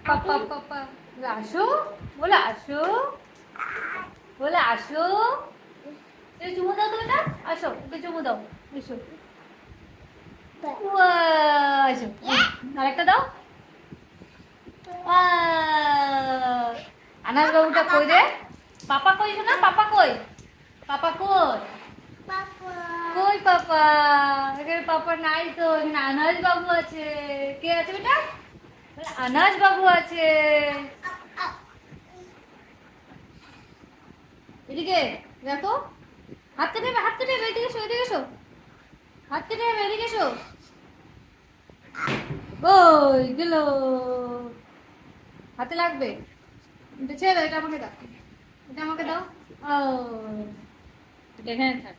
পাপা পাপা বলে আসো, বলে আসো, বলে আসো। এই চুমু দাও তো এটা, আসো ওকে চুমু দাও, এসো। আসো, আরেকটা দাও। আনাস বাবুটা কই রে? পাপা কই শোনা? পাপা কই? পাপা কই? কই পাপা? এখানে পাপা নাই তো, এখানে আনাস বাবু আছে। কে আছে বেটা? আনাস বাবু আছে। এদিকে দেখো, হাত কেটে নেবে, হাত কেটে নেবে, এদিকে এসো, এদিকে এসো, হাত কেটে নেবে, এদিকে এসো। ওই গেল, হাতে লাগবে। এটা ছেড়ে দাও, এটা আমাকে দাও, এটা আমাকে দাও। ও এটা এখানে থাক।